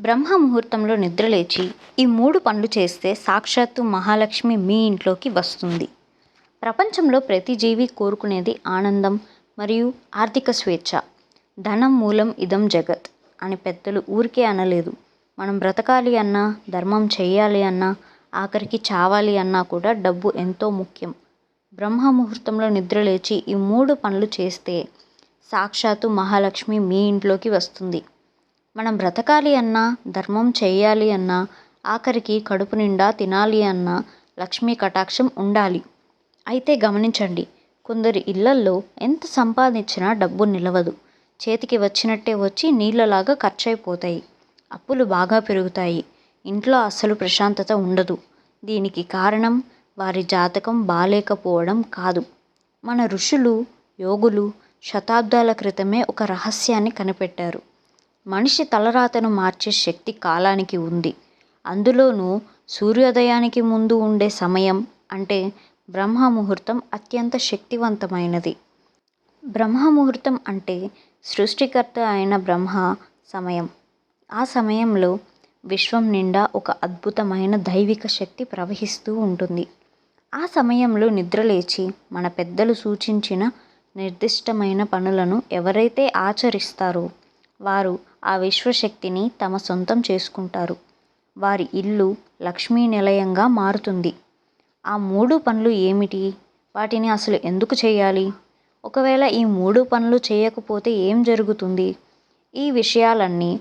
బ్రహ్మ ముహూర్తంలో నిద్రలేచి ఈ 3 పనులు చేస్తే సాక్షాత్తు మహాలక్ష్మి మీ ఇంట్లోకి వస్తుంది. ప్రపంచంలో ప్రతి జీవి కోరుకునేది ఆనందం మరియు ఆర్థిక స్వేచ్ఛ. ధనం మూలం ఇదం జగత్ అని పెద్దలు ఊరికే అనలేదు. మనం బ్రతకాలి అన్నా, ధర్మం చేయాలి అన్నా, ఆఖరికి చావాలి అన్నా కూడా డబ్బు ఎంతో ముఖ్యం. బ్రహ్మ ముహూర్తంలో నిద్రలేచి ఈ 3 పనులు చేస్తే సాక్షాత్తు మహాలక్ష్మి మీ ఇంట్లోకి వస్తుంది. మనం బ్రతకాలి అన్నా, ధర్మం చేయాలి అన్నా, ఆఖరికి కడుపు నిండా తినాలి అన్నా లక్ష్మీ కటాక్షం ఉండాలి. అయితే గమనించండి, కొందరి ఇళ్లల్లో ఎంత సంపాదించినా డబ్బు నిలవదు. చేతికి వచ్చినట్టే వచ్చి నీళ్ళలాగా ఖర్చయిపోతాయి. అప్పులు బాగా పెరుగుతాయి. ఇంట్లో అస్సలు ప్రశాంతత ఉండదు. దీనికి కారణం వారి జాతకం బాలేకపోవడం కాదు. మన ఋషులు, యోగులు శతాబ్దాల క్రితమే ఒక రహస్యాన్ని కనిపెట్టారు. మనిషి తలరాతను మార్చే శక్తి కాలానికి ఉంది. అందులోనూ సూర్యోదయానికి ముందు ఉండే సమయం అంటే బ్రహ్మ ముహూర్తం అత్యంత శక్తివంతమైనది. బ్రహ్మ ముహూర్తం అంటే సృష్టికర్త అయిన బ్రహ్మ సమయం. ఆ సమయంలో విశ్వం నిండా ఒక అద్భుతమైన దైవిక శక్తి ప్రవహిస్తూ ఉంటుంది. ఆ సమయంలో నిద్రలేచి మన పెద్దలు సూచించిన నిర్దిష్టమైన పనులను ఎవరైతే ఆచరిస్తారో వారు ఆ విశ్వశక్తిని తమ సొంతం చేసుకుంటారు. వారి ఇల్లు లక్ష్మీ నిలయంగా మారుతుంది. ఆ 3 పనులు ఏమిటి? వాటిని అసలు ఎందుకు చేయాలి? ఒకవేళ ఈ 3 పనులు చేయకపోతే ఏం జరుగుతుంది? ఈ విషయాలన్నీ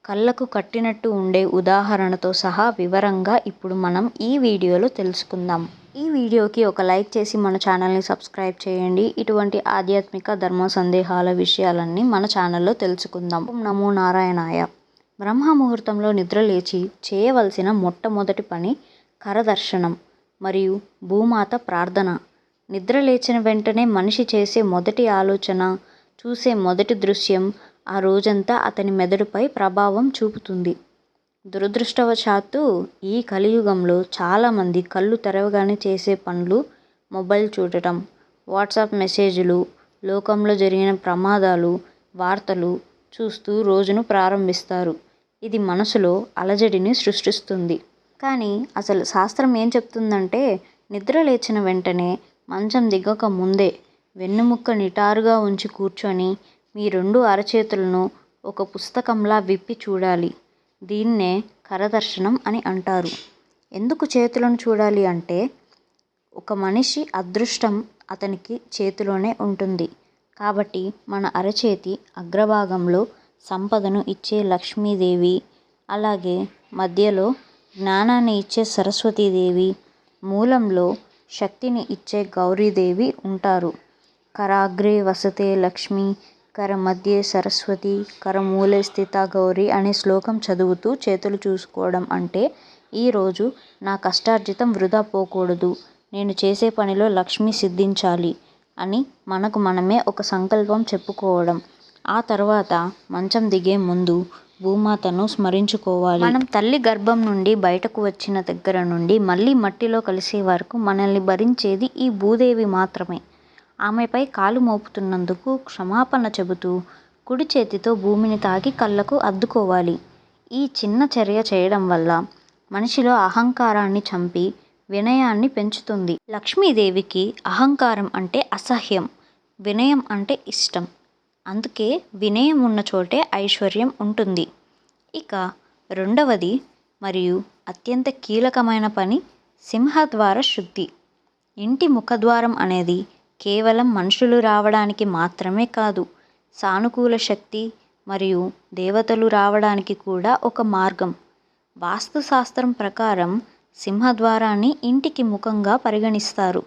కళ్ళకు కట్టినట్టు ఉండే ఉదాహరణతో సహా వివరంగా ఇప్పుడు మనం ఈ వీడియోలో తెలుసుకుందాం. ఈ వీడియోకి ఒక లైక్ చేసి మన ఛానల్ని సబ్స్క్రైబ్ చేయండి. ఇటువంటి ఆధ్యాత్మిక ధర్మ సందేహాల విషయాలన్నీ మన ఛానల్లో తెలుసుకుందాం. ఓం నమో నారాయణాయ. బ్రహ్మ ముహూర్తంలో నిద్రలేచి చేయవలసిన మొట్టమొదటి పని కరదర్శనం మరియు భూమాత ప్రార్థన. నిద్రలేచిన వెంటనే మనిషి చేసే మొదటి ఆలోచన, చూసే మొదటి దృశ్యం ఆ రోజంతా అతని మెదడుపై ప్రభావం చూపుతుంది. దురదృష్టవశాత్తు ఈ కలియుగంలో చాలామంది కళ్ళు తెరవగానే చేసే పనులు మొబైల్ చూడటం, వాట్సాప్ మెసేజ్లు, లోకంలో జరిగిన ప్రమాదాలు, వార్తలు చూస్తూ రోజును ప్రారంభిస్తారు. ఇది మనసులో అలజడిని సృష్టిస్తుంది. కానీ అసలు శాస్త్రం ఏం చెప్తుందంటే నిద్ర లేచిన వెంటనే మంచం దిగక ముందే వెన్నుముక్క నిటారుగా ఉంచి కూర్చొని మీ 2 అరచేతులను ఒక పుస్తకంలా విప్పి చూడాలి. దీన్నే కరదర్శనం అని అంటారు. ఎందుకు చేతులను చూడాలి అంటే ఒక మనిషి అదృష్టం అతనికి చేతిలోనే ఉంటుంది. కాబట్టి మన అరచేతి అగ్రభాగంలో సంపదను ఇచ్చే లక్ష్మీదేవి, అలాగే మధ్యలో జ్ఞానాన్ని ఇచ్చే సరస్వతీదేవి, మూలంలో శక్తిని ఇచ్చే గౌరీదేవి ఉంటారు. కరాగ్రే వసతే లక్ష్మి, కర మధ్యే సరస్వతి, కరమూలే స్థిత గౌరీ అనే శ్లోకం చదువుతూ చేతులు చూసుకోవడం అంటే ఈరోజు నా కష్టార్జితం వృధా పోకూడదు, నేను చేసే పనిలో లక్ష్మి సిద్ధించాలి అని మనకు మనమే ఒక సంకల్పం చెప్పుకోవడం. ఆ తర్వాత మంచం దిగే ముందు భూమాతను స్మరించుకోవాలి. మనం తల్లి గర్భం నుండి బయటకు వచ్చిన దగ్గర నుండి మళ్ళీ మట్టిలో కలిసే వరకు మనల్ని భరించేది ఈ భూదేవి మాత్రమే. ఆమెపై కాలు మోపుతున్నందుకు క్షమాపణ చెబుతూ కుడి చేతితో భూమిని తాకి కళ్ళకు అద్దుకోవాలి. ఈ చిన్న చర్య చేయడం వల్ల మనిషిలో అహంకారాన్ని చంపి వినయాన్ని పెంచుతుంది. లక్ష్మీదేవికి అహంకారం అంటే అసహ్యం, వినయం అంటే ఇష్టం. అందుకే వినయం ఉన్న చోటే ఐశ్వర్యం ఉంటుంది. ఇక రెండవది మరియు అత్యంత కీలకమైన పని సింహద్వార శుద్ధి. ఇంటి ముఖద్వారం అనేది కేవలం మనుషులు రావడానికి మాత్రమే కాదు, సానుకూల శక్తి మరియు దేవతలు రావడానికి కూడా ఒక మార్గం. వాస్తుశాస్త్రం ప్రకారం సింహద్వారాన్ని ఇంటికి ముఖంగా పరిగణిస్తారు.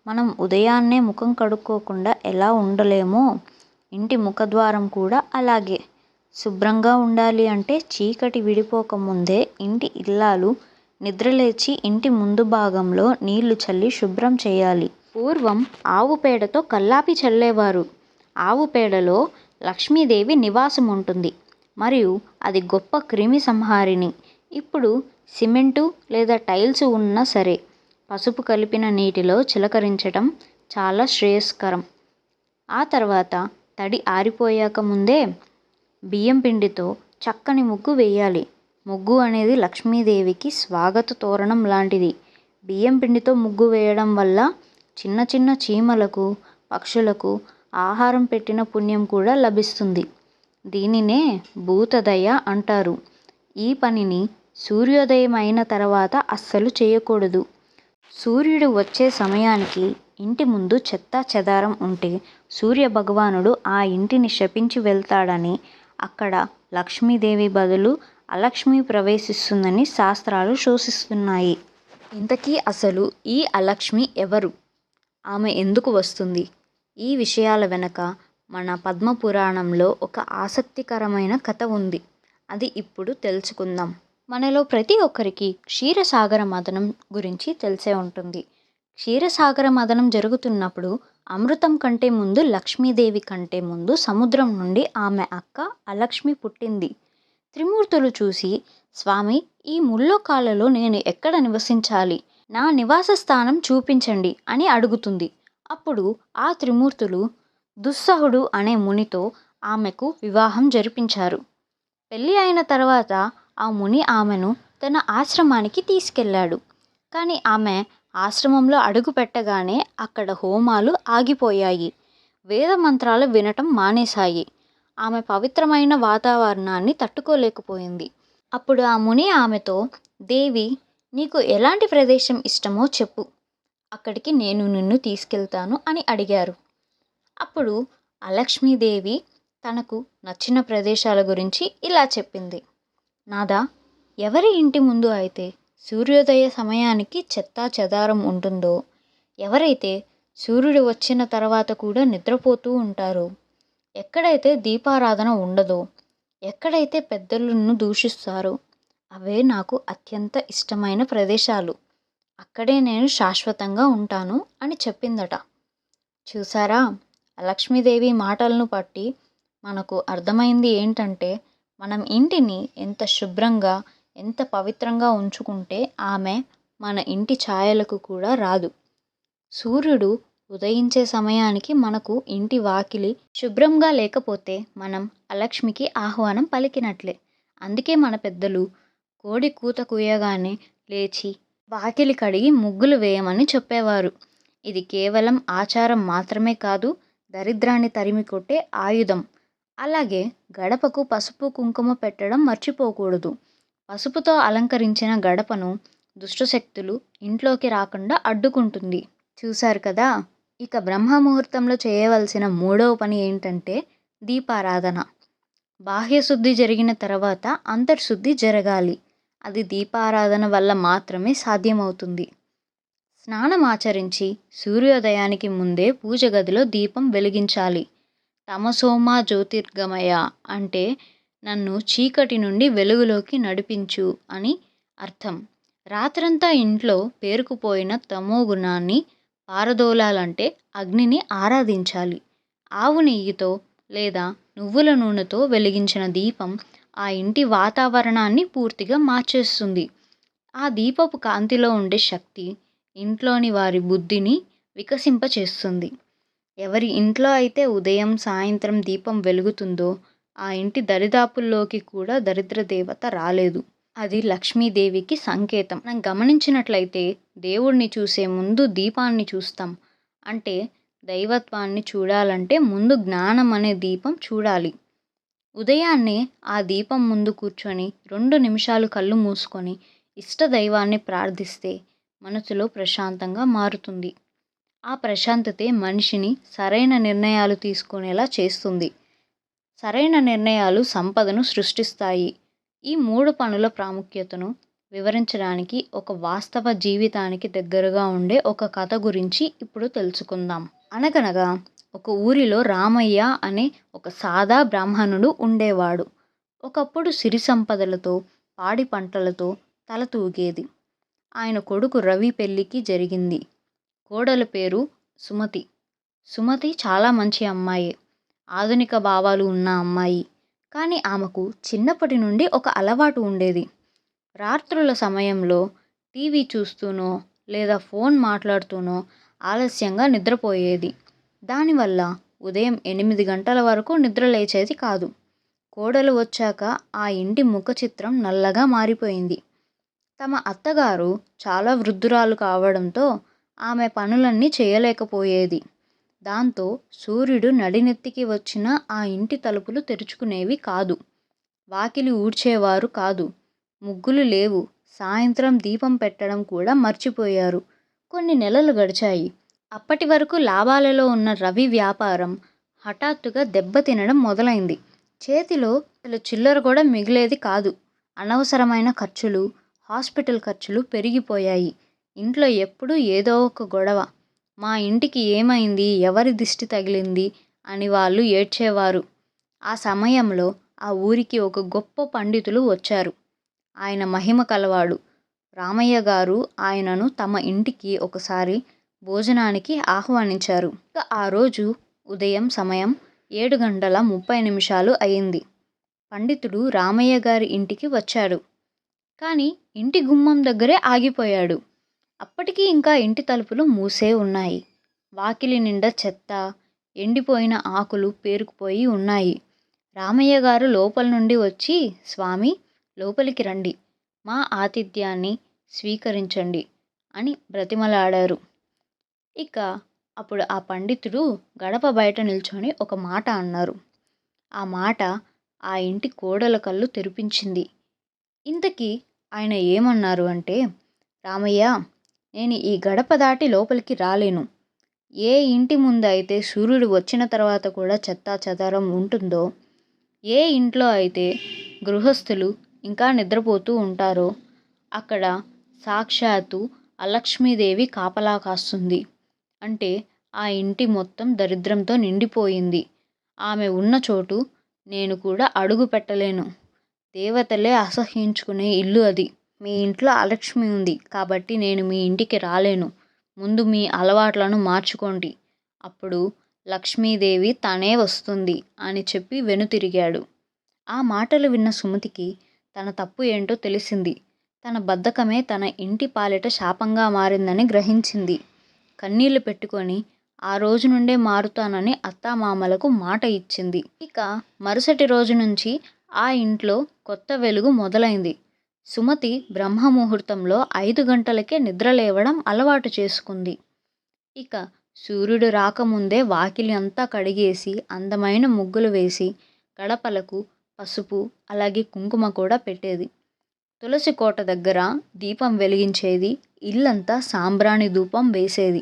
మనం ఉదయాన్నే ముఖం కడుక్కోకుండా ఎలా ఉండలేమో ఇంటి ముఖద్వారం కూడా అలాగే. శుభ్రంగా ఉండాలి అంటే చీకటి విడిపోకముందే ఇంటి ఇల్లాలు నిద్రలేచి ఇంటి ముందు భాగంలో నీళ్లు చల్లి శుభ్రం చేయాలి. పూర్వం ఆవు పేడతో కల్లాపి చల్లేవారు. ఆవు పేడలో లక్ష్మీదేవి నివాసం ఉంటుంది మరియు అది గొప్ప క్రిమి సంహారిణి. ఇప్పుడు సిమెంటు లేదా టైల్స్ ఉన్నా సరే పసుపు కలిపిన నీటిలో చిలకరించడం చాలా శ్రేయస్కరం. ఆ తర్వాత తడి ఆరిపోయాక ముందే బియ్యం పిండితో చక్కని ముగ్గు వేయాలి. ముగ్గు అనేది లక్ష్మీదేవికి స్వాగత తోరణం లాంటిది. బియ్యం పిండితో ముగ్గు వేయడం వల్ల చిన్న చిన్న చీమలకు, పక్షులకు ఆహారం పెట్టిన పుణ్యం కూడా లభిస్తుంది. దీనినే భూతదయ అంటారు. ఈ పనిని సూర్యోదయం అయిన తర్వాత అస్సలు చేయకూడదు. సూర్యుడు వచ్చే సమయానికి ఇంటి ముందు చెత్తా చెదారం ఉంటే సూర్య భగవానుడు ఆ ఇంటిని శపించి వెళ్తాడని, అక్కడ లక్ష్మీదేవి బదులు అలక్ష్మి ప్రవేశిస్తుందని శాస్త్రాలు సూచిస్తున్నాయి. ఇంతకీ అసలు ఈ అలక్ష్మి ఎవరు? ఆమె ఎందుకు వస్తుంది? ఈ విషయాల వెనక మన పద్మపురాణంలో ఒక ఆసక్తికరమైన కథ ఉంది. అది ఇప్పుడు తెలుసుకుందాం. మనలో ప్రతి ఒక్కరికి క్షీరసాగర మథనం గురించి తెలిసే ఉంటుంది. క్షీరసాగర మథనం జరుగుతున్నప్పుడు అమృతం కంటే ముందు, లక్ష్మీదేవి కంటే ముందు సముద్రం నుండి ఆమె అక్క అలక్ష్మి పుట్టింది. త్రిమూర్తులు చూసి, స్వామి, ఈ ముల్లోకాలలో నేను ఎక్కడ నివసించాలి? నా నివాస స్థానం చూపించండి అని అడుగుతుంది. అప్పుడు ఆ త్రిమూర్తులు దుస్సహుడు అనే మునితో ఆమెకు వివాహం జరిపించారు. పెళ్ళి అయిన తర్వాత ఆ ముని ఆమెను తన ఆశ్రమానికి తీసుకెళ్ళాడు. కానీ ఆమె ఆశ్రమంలో అడుగు పెట్టగానే అక్కడ హోమాలు ఆగిపోయాయి. వేద మంత్రాలు వినటం మానేశాయి. ఆమె పవిత్రమైన వాతావరణాన్ని తట్టుకోలేకపోయింది. అప్పుడు ఆ ముని ఆమెతో, దేవి, నీకు ఎలాంటి ప్రదేశం ఇష్టమో చెప్పు, అక్కడికి నేను నిన్ను తీసుకెళ్తాను అని అడిగారు. అప్పుడు అలక్ష్మీదేవి తనకు నచ్చిన ప్రదేశాల గురించి ఇలా చెప్పింది. నాదా, ఎవరి ఇంటి ముందు అయితే సూర్యోదయ సమయానికి చెత్తా చెదారం ఉంటుందో, ఎవరైతే సూర్యుడు వచ్చిన తర్వాత కూడా నిద్రపోతూ ఉంటారో, ఎక్కడైతే దీపారాధన ఉండదో, ఎక్కడైతే పెద్దలను దూషిస్తారో, అవే నాకు అత్యంత ఇష్టమైన ప్రదేశాలు. అక్కడే నేను శాశ్వతంగా ఉంటాను అని చెప్పిందట. చూసారా, లక్ష్మీదేవి మాటలను బట్టి మనకు అర్థమైంది ఏంటంటే, మనం ఇంటిని ఎంత శుభ్రంగా, ఎంత పవిత్రంగా ఉంచుకుంటే ఆమె మన ఇంటి ఛాయలకు కూడా రాదు. సూర్యుడు ఉదయించే సమయానికి మనకు ఇంటి వాకిలి శుభ్రంగా లేకపోతే మనం అలక్ష్మికి ఆహ్వానం పలికినట్లే. అందుకే మన పెద్దలు కోడి కూత కూయగానే లేచి వాకిలి కడిగి ముగ్గులు వేయమని చెప్పేవారు. ఇది కేవలం ఆచారం మాత్రమే కాదు, దరిద్రాన్ని తరిమి కొట్టే ఆయుధం. అలాగే గడపకు పసుపు కుంకుమ పెట్టడం మర్చిపోకూడదు. పసుపుతో అలంకరించిన గడపను దుష్టశక్తులు ఇంట్లోకి రాకుండా అడ్డుకుంటుంది. చూశారు కదా. ఇక బ్రహ్మముహూర్తంలో చేయవలసిన మూడవ పని ఏంటంటే దీపారాధన. బాహ్యశుద్ధి జరిగిన తర్వాత అంతర్శుద్ధి జరగాలి. అది దీపారాధన వల్ల మాత్రమే సాధ్యమవుతుంది. స్నానం ఆచరించి సూర్యోదయానికి ముందే పూజ గదిలో దీపం వెలిగించాలి. తమసోమా జ్యోతిర్గమయ అంటే నన్ను చీకటి నుండి వెలుగులోకి నడిపించు అని అర్థం. రాత్రంతా ఇంట్లో పేరుకుపోయిన తమో గుణాన్ని పారదోలాలంటే అగ్నిని ఆరాధించాలి. ఆవు నెయ్యితో లేదా నువ్వుల నూనెతో వెలిగించిన దీపం ఆ ఇంటి వాతావరణాన్ని పూర్తిగా మార్చేస్తుంది. ఆ దీపపు కాంతిలో ఉండే శక్తి ఇంట్లోని వారి బుద్ధిని వికసింపచేస్తుంది. ఎవరి ఇంట్లో అయితే ఉదయం, సాయంత్రం దీపం వెలుగుతుందో ఆ ఇంటి దరిదాపుల్లోకి కూడా దరిద్ర దేవత రాలేదు. అది లక్ష్మీదేవికి సంకేతం. మనం గమనించినట్లయితే దేవుణ్ణి చూసే ముందు దీపాన్ని చూస్తాం. అంటే దైవత్వాన్ని చూడాలంటే ముందు జ్ఞానం అనే దీపం చూడాలి. ఉదయాన్నే ఆ దీపం ముందు కూర్చొని 2 నిమిషాలు కళ్ళు మూసుకొని ఇష్ట దైవాన్ని ప్రార్థిస్తే మనసులో ప్రశాంతంగా మారుతుంది. ఆ ప్రశాంతతే మనిషిని సరైన నిర్ణయాలు తీసుకునేలా చేస్తుంది. సరైన నిర్ణయాలు సంపదను సృష్టిస్తాయి. ఈ 3 పనుల ప్రాముఖ్యతను వివరించడానికి ఒక వాస్తవ జీవితానికి దగ్గరగా ఉండే ఒక కథ గురించి ఇప్పుడు తెలుసుకుందాం. అనగనగా ఒక ఊరిలో రామయ్య అనే ఒక సాదా బ్రాహ్మణుడు ఉండేవాడు. ఒకప్పుడు సిరి సంపదలతో, పాడి పంటలతో తల తూగేది. ఆయన కొడుకు రవి పెళ్ళికి జరిగింది. కోడల పేరు సుమతి. సుమతి చాలా మంచి అమ్మాయి, ఆధునిక భావాలు ఉన్న అమ్మాయి. కానీ ఆమెకు చిన్నప్పటి నుండి ఒక అలవాటు ఉండేది. రాత్రుల సమయంలో టీవీ చూస్తూనో లేదా ఫోన్ మాట్లాడుతూనో ఆలస్యంగా నిద్రపోయేది. దానివల్ల ఉదయం 8 గంటల వరకు నిద్ర లేచేది కాదు. కోడలు వచ్చాక ఆ ఇంటి ముఖ చిత్రం నల్లగా మారిపోయింది. తమ అత్తగారు చాలా వృద్ధురాలు కావడంతో ఆమె పనులన్నీ చేయలేకపోయేది. దాంతో సూర్యుడు నడినెత్తికి వచ్చినా ఆ ఇంటి తలుపులు తెరుచుకునేవి కాదు. వాకిలి ఊడ్చేవారు కాదు. ముగ్గులు లేవు. సాయంత్రం దీపం పెట్టడం కూడా మర్చిపోయారు. కొన్ని నెలలు గడిచాయి. అప్పటి వరకు లాభాలలో ఉన్న రవి వ్యాపారం హఠాత్తుగా దెబ్బతినడం మొదలైంది. చేతిలో అసలు చిల్లర కూడా మిగిలేది కాదు. అనవసరమైన ఖర్చులు, హాస్పిటల్ ఖర్చులు పెరిగిపోయాయి. ఇంట్లో ఎప్పుడూ ఏదో ఒక గొడవ. మా ఇంటికి ఏమైంది, ఎవరి దిష్టి తగిలింది అని వాళ్ళు ఏడ్చేవారు. ఆ సమయంలో ఆ ఊరికి ఒక గొప్ప పండితులు వచ్చారు. ఆయన మహిమ కలవాడు. రామయ్య గారు ఆయనను తమ ఇంటికి ఒకసారి భోజనానికి ఆహ్వానించారు. ఇక ఆ రోజు ఉదయం సమయం 7:30 అయింది. పండితుడు రామయ్య గారి ఇంటికి వచ్చాడు. కానీ ఇంటి గుమ్మం దగ్గరే ఆగిపోయాడు. అప్పటికి ఇంకా ఇంటి తలుపులు మూసే ఉన్నాయి. వాకిలి నిండా చెత్త, ఎండిపోయిన ఆకులు పేరుకుపోయి ఉన్నాయి. రామయ్య గారు లోపల నుండి వచ్చి, స్వామి, లోపలికి రండి, మా ఆతిథ్యాన్ని స్వీకరించండి అని బ్రతిమలాడారు. ఇక అప్పుడు ఆ పండితుడు గడప బయట నిల్చొని ఒక మాట అన్నారు. ఆ మాట ఆ ఇంటి కోడల కళ్ళు తెరిపించింది. ఇంతకీ ఆయన ఏమన్నారు అంటే, రామయ్య, నేను ఈ గడప దాటి లోపలికి రాలేను. ఏ ఇంటి ముందైతే సూర్యుడు వచ్చిన తర్వాత కూడా చెత్తా చెదారం ఉంటుందో, ఏ ఇంట్లో అయితే గృహస్థులు ఇంకా నిద్రపోతూ ఉంటారో అక్కడ సాక్షాత్తు అలక్ష్మీదేవి కాపలా కాస్తుంది. అంటే ఆ ఇంటి మొత్తం దరిద్రంతో నిండిపోయింది. ఆమె ఉన్న చోటు నేను కూడా అడుగు పెట్టలేను. దేవతలే అసహ్యించుకునే ఇల్లు అది. మీ ఇంట్లో అలక్ష్మి ఉంది కాబట్టి నేను మీ ఇంటికి రాలేను. ముందు మీ అలవాట్లను మార్చుకోండి. అప్పుడు లక్ష్మీదేవి తనే వస్తుంది అని చెప్పి వెనుతిరిగాడు. ఆ మాటలు విన్న సుమతికి తన తప్పు ఏంటో తెలిసింది. తన బద్ధకమే తన ఇంటి పాలిట శాపంగా మారిందని గ్రహించింది. కన్నీళ్లు పెట్టుకొని ఆ రోజు నుండే మారుతానని అత్తామామలకు మాట ఇచ్చింది. ఇక మరుసటి రోజు నుంచి ఆ ఇంట్లో కొత్త వెలుగు మొదలైంది. సుమతి బ్రహ్మముహూర్తంలో 5 గంటలకే నిద్రలేవడం అలవాటు చేసుకుంది. ఇక సూర్యుడు రాకముందే వాకిలి అంతా కడిగేసి అందమైన ముగ్గులు వేసి గడపలకు పసుపు అలాగే కుంకుమ కూడా పెట్టేది. తులసి కోట దగ్గర దీపం వెలిగించేది. ఇల్లంతా సాంబ్రాణి ధూపం వేసేది.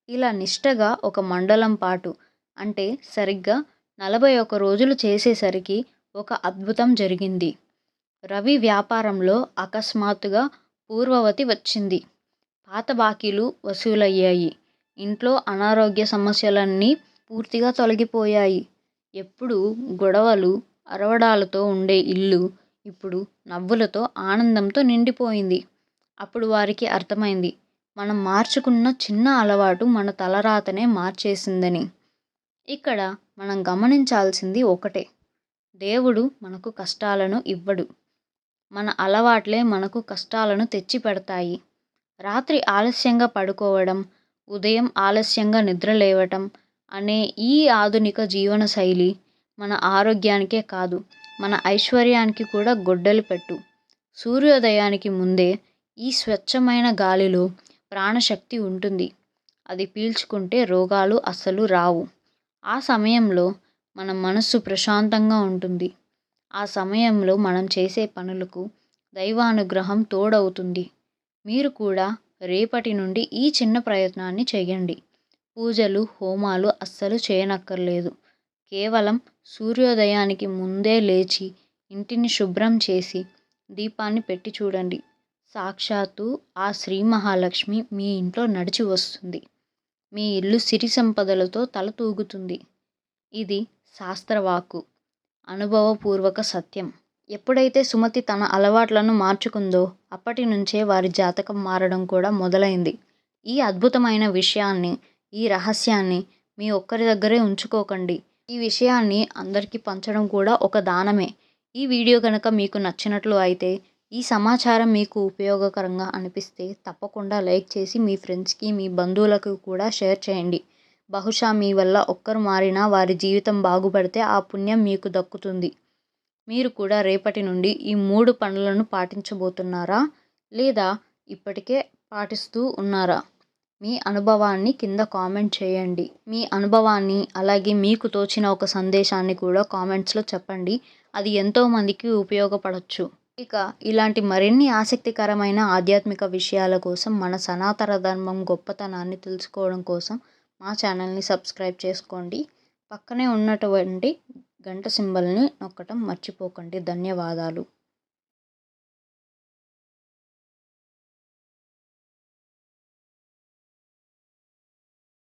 ఇలా నిష్టగా ఒక మండలం పాటు, అంటే సరిగ్గా 41 రోజులు చేసేసరికి ఒక అద్భుతం జరిగింది. రవి వ్యాపారంలో అకస్మాత్తుగా పూర్వవతి వచ్చింది. పాత బాకీలు వసూలయ్యాయి. ఇంట్లో అనారోగ్య సమస్యలన్నీ పూర్తిగా తొలగిపోయాయి. ఎప్పుడు గొడవలు, అరవడాలతో ఉండే ఇల్లు ఇప్పుడు నవ్వులతో, ఆనందంతో నిండిపోయింది. అప్పుడు వారికి అర్థమైంది, మనం మార్చుకున్న చిన్న అలవాటు మన తలరాతనే మార్చేసిందని. ఇక్కడ మనం గమనించాల్సింది ఒకటే, దేవుడు మనకు కష్టాలను ఇవ్వడు. మన అలవాట్లే మనకు కష్టాలను తెచ్చి పెడతాయి. రాత్రి ఆలస్యంగా పడుకోవడం, ఉదయం ఆలస్యంగా నిద్రలేవటం అనే ఈ ఆధునిక జీవనశైలి మన ఆరోగ్యానికే కాదు, మన ఐశ్వర్యానికి కూడా గొడ్డలి పెట్టు. సూర్యోదయానికి ముందే ఈ స్వచ్ఛమైన గాలిలో ప్రాణశక్తి ఉంటుంది. అది పీల్చుకుంటే రోగాలు అస్సలు రావు. ఆ సమయంలో మన మనస్సు ప్రశాంతంగా ఉంటుంది. ఆ సమయంలో మనం చేసే పనులకు దైవానుగ్రహం తోడవుతుంది. మీరు కూడా రేపటి నుండి ఈ చిన్న ప్రయత్నాన్ని చేయండి. పూజలు, హోమాలు అస్సలు చేయనక్కర్లేదు. కేవలం సూర్యోదయానికి ముందే లేచి ఇంటిని శుభ్రం చేసి దీపాన్ని పెట్టి చూడండి. సాక్షాత్తు ఆ శ్రీ మహాలక్ష్మి మీ ఇంట్లో నడిచి వస్తుంది. మీ ఇల్లు సిరి సంపదలతో తలతూగుతుంది. ఇది శాస్త్రవాక్కు, అనుభవపూర్వక సత్యం. ఎప్పుడైతే సుమతి తన అలవాట్లను మార్చుకుందో అప్పటి నుంచే వారి జాతకం మారడం కూడా మొదలైంది. ఈ అద్భుతమైన విషయాన్ని, ఈ రహస్యాన్ని మీ ఒక్కరి దగ్గరే ఉంచుకోకండి. ఈ విషయాన్ని అందరికీ పంచడం కూడా ఒక దానమే. ఈ వీడియో కనుక మీకు నచ్చినట్లు అయితే, ఈ సమాచారం మీకు ఉపయోగకరంగా అనిపిస్తే తప్పకుండా లైక్ చేసి మీ ఫ్రెండ్స్కి, మీ బంధువులకు కూడా షేర్ చేయండి. బహుశా మీ వల్ల ఒక్కరు మారినా వారి జీవితం బాగుపడితే ఆ పుణ్యం మీకు దక్కుతుంది. మీరు కూడా రేపటి నుండి ఈ 3 పనులను పాటించబోతున్నారా? లేదా ఇప్పటికే పాటిస్తూ ఉన్నారా? మీ అనుభవాన్ని కింద కామెంట్ చేయండి. మీ అనుభవాన్ని అలాగే మీకు తోచిన ఒక సందేశాన్ని కూడా కామెంట్స్‌లో చెప్పండి. అది ఎంతోమందికి ఉపయోగపడొచ్చు. ఇక ఇలాంటి మరిన్ని ఆసక్తికరమైన ఆధ్యాత్మిక విషయాల కోసం మన సనాతన ధర్మం గొప్పతనాన్ని తెలుసుకోవడం కోసం మా ఛానల్‌ని సబ్స్క్రైబ్ చేసుకోండి. పక్కనే ఉన్నటువంటి గంట సింబల్‌ని నొక్కటం మర్చిపోకండి. ధన్యవాదాలు.